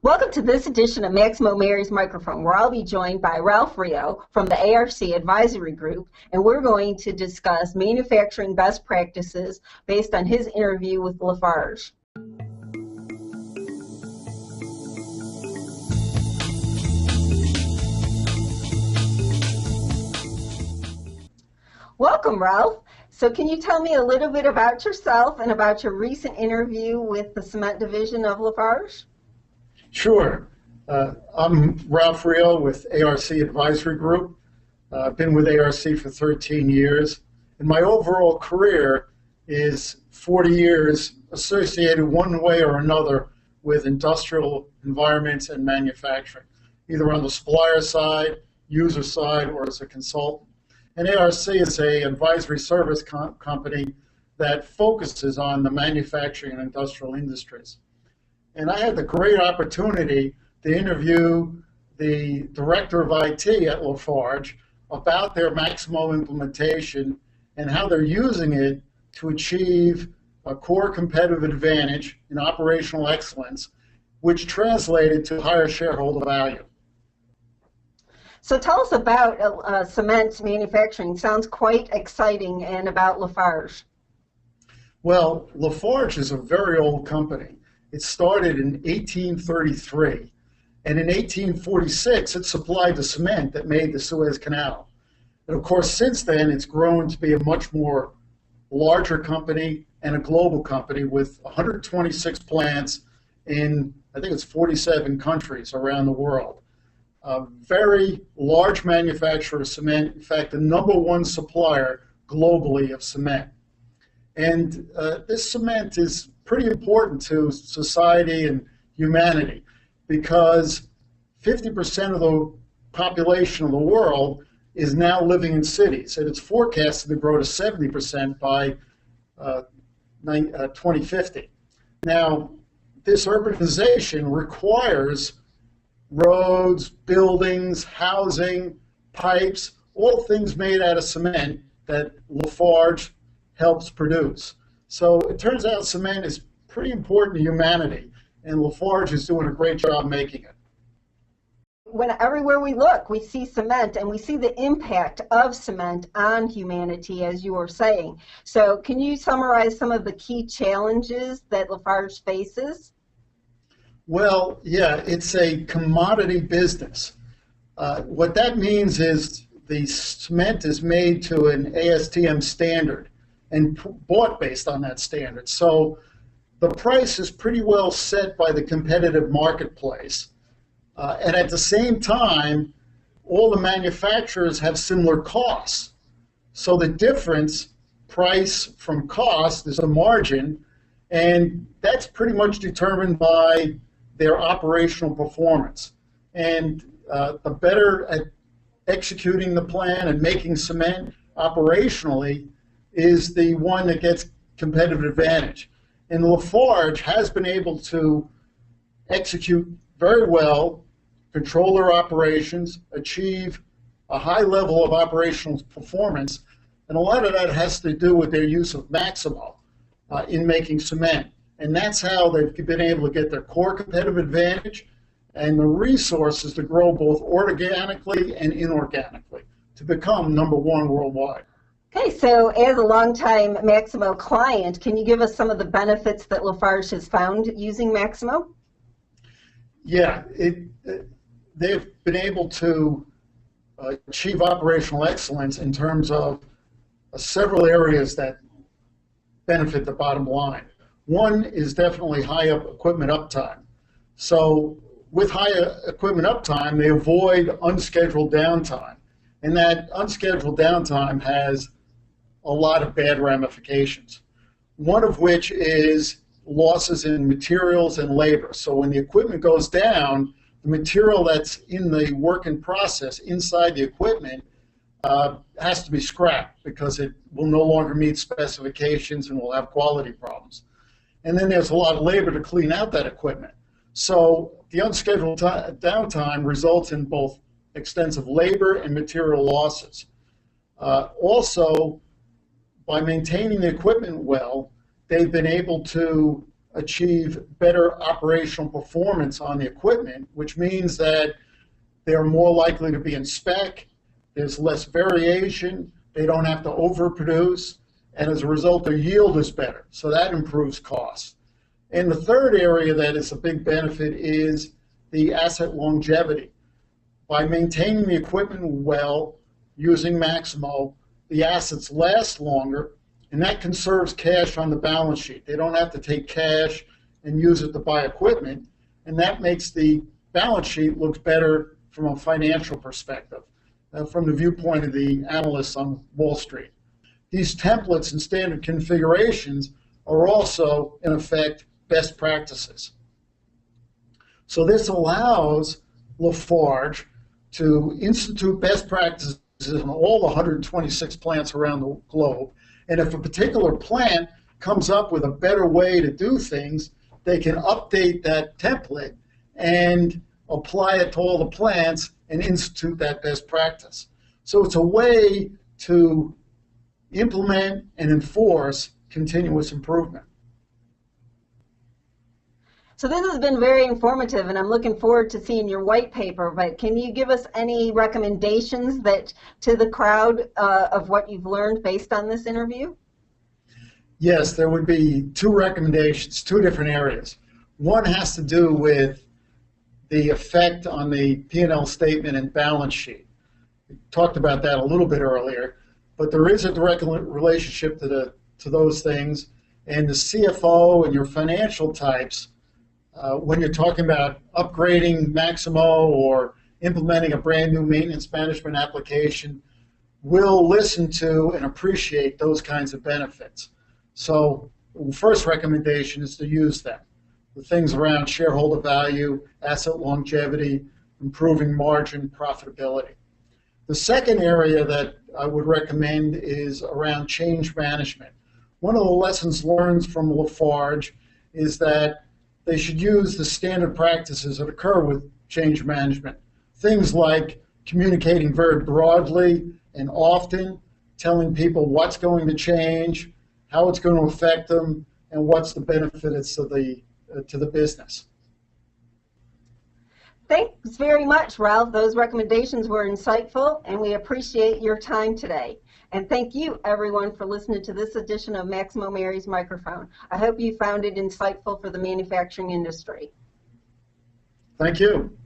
Welcome to this edition of Maximo Mary's Microphone, where I'll be joined by Ralph Rio from the ARC Advisory Group, and we're going to discuss manufacturing best practices based on his interview with Lafarge. Welcome, Ralph. So can you tell me a little bit about yourself and about your recent interview with the cement division of Lafarge? Sure. I'm Ralph Rio with ARC Advisory Group. I've been with ARC for 13 years, and my overall career is 40 years associated one way or another with industrial environments and manufacturing, either on the supplier side, user side, or as a consultant. And ARC is an advisory service company that focuses on the manufacturing and industrial industries. And I had the great opportunity to interview the director of IT at Lafarge about their Maximo implementation and how they're using it to achieve a core competitive advantage in operational excellence, which translated to higher shareholder value. So tell us about cement manufacturing. Sounds quite exciting, and about Lafarge. Well, Lafarge is a very old company. It started in 1833, and in 1846 it supplied the cement that made the Suez Canal. And of course, since then it's grown to be a much more larger company and a global company with 126 plants in, I think it's 47 countries around the world. A very large manufacturer of cement, in fact, the #1 supplier globally of cement. And this cement is pretty important to society and humanity because 50% of the population of the world is now living in cities, and it's forecasted to grow to 70% by 2050. Now, this urbanization requires roads, buildings, housing, pipes, all things made out of cement that Lafarge helps produce. So it turns out cement is pretty important to humanity, and Lafarge is doing a great job making it. Everywhere we look, we see cement, and we see the impact of cement on humanity, as you were saying. So can you summarize some of the key challenges that Lafarge faces? Well, yeah, it's a commodity business. What that means is the cement is made to an ASTM standard and bought based on that standard. So the price is pretty well set by the competitive marketplace. And at the same time, all the manufacturers have similar costs. So the difference, price from cost, is a margin, and that's pretty much determined by their operational performance. And the better at executing the plan and making cement operationally is the one that gets competitive advantage. And Lafarge has been able to execute very well, control their operations, achieve a high level of operational performance, and a lot of that has to do with their use of Maximo in making cement. And that's how they've been able to get their core competitive advantage and the resources to grow both organically and inorganically to become #1 worldwide. Okay, so as a longtime Maximo client, can you give us some of the benefits that Lafarge has found using Maximo? Yeah, they've been able to achieve operational excellence in terms of several areas that benefit the bottom line. One is definitely high equipment uptime. So with high equipment uptime, they avoid unscheduled downtime. And that unscheduled downtime has a lot of bad ramifications. One of which is losses in materials and labor. So when the equipment goes down, the material that's in the work in process inside the equipment has to be scrapped because it will no longer meet specifications and will have quality problems. And then there's a lot of labor to clean out that equipment. So the unscheduled downtime results in both extensive labor and material losses. Also, by maintaining the equipment well, they've been able to achieve better operational performance on the equipment, which means that they're more likely to be in spec, there's less variation, they don't have to overproduce, and as a result, their yield is better. So that improves costs. And the third area that is a big benefit is the asset longevity. By maintaining the equipment well, using Maximo, the assets last longer, and that conserves cash on the balance sheet. They don't have to take cash and use it to buy equipment, and that makes the balance sheet look better from a financial perspective, from the viewpoint of the analysts on Wall Street. These templates and standard configurations are also, in effect, best practices. So this allows Lafarge to institute best practices in all the 126 plants around the globe. And if a particular plant comes up with a better way to do things, they can update that template and apply it to all the plants and institute that best practice. So it's a way to implement and enforce continuous improvement. So this has been very informative, and I'm looking forward to seeing your white paper, but can you give us any recommendations to the crowd of what you've learned based on this interview? Yes, there would be two recommendations, two different areas. One has to do with the effect on the P&L statement and balance sheet. We talked about that a little bit earlier, but there is a direct relationship to those things, and the CFO and your financial types, when you're talking about upgrading Maximo or implementing a brand new maintenance management application, will listen to and appreciate those kinds of benefits. So the first recommendation is to use them. The things around shareholder value, asset longevity, improving margin profitability. The second area that I would recommend is around change management. One of the lessons learned from Lafarge is that they should use the standard practices that occur with change management. Things like communicating very broadly and often, telling people what's going to change, how it's going to affect them, and what's the benefits to the business. Thanks very much, Ralph. Those recommendations were insightful, and we appreciate your time today. And thank you, everyone, for listening to this edition of Maximo Mary's Microphone. I hope you found it insightful for the manufacturing industry. Thank you.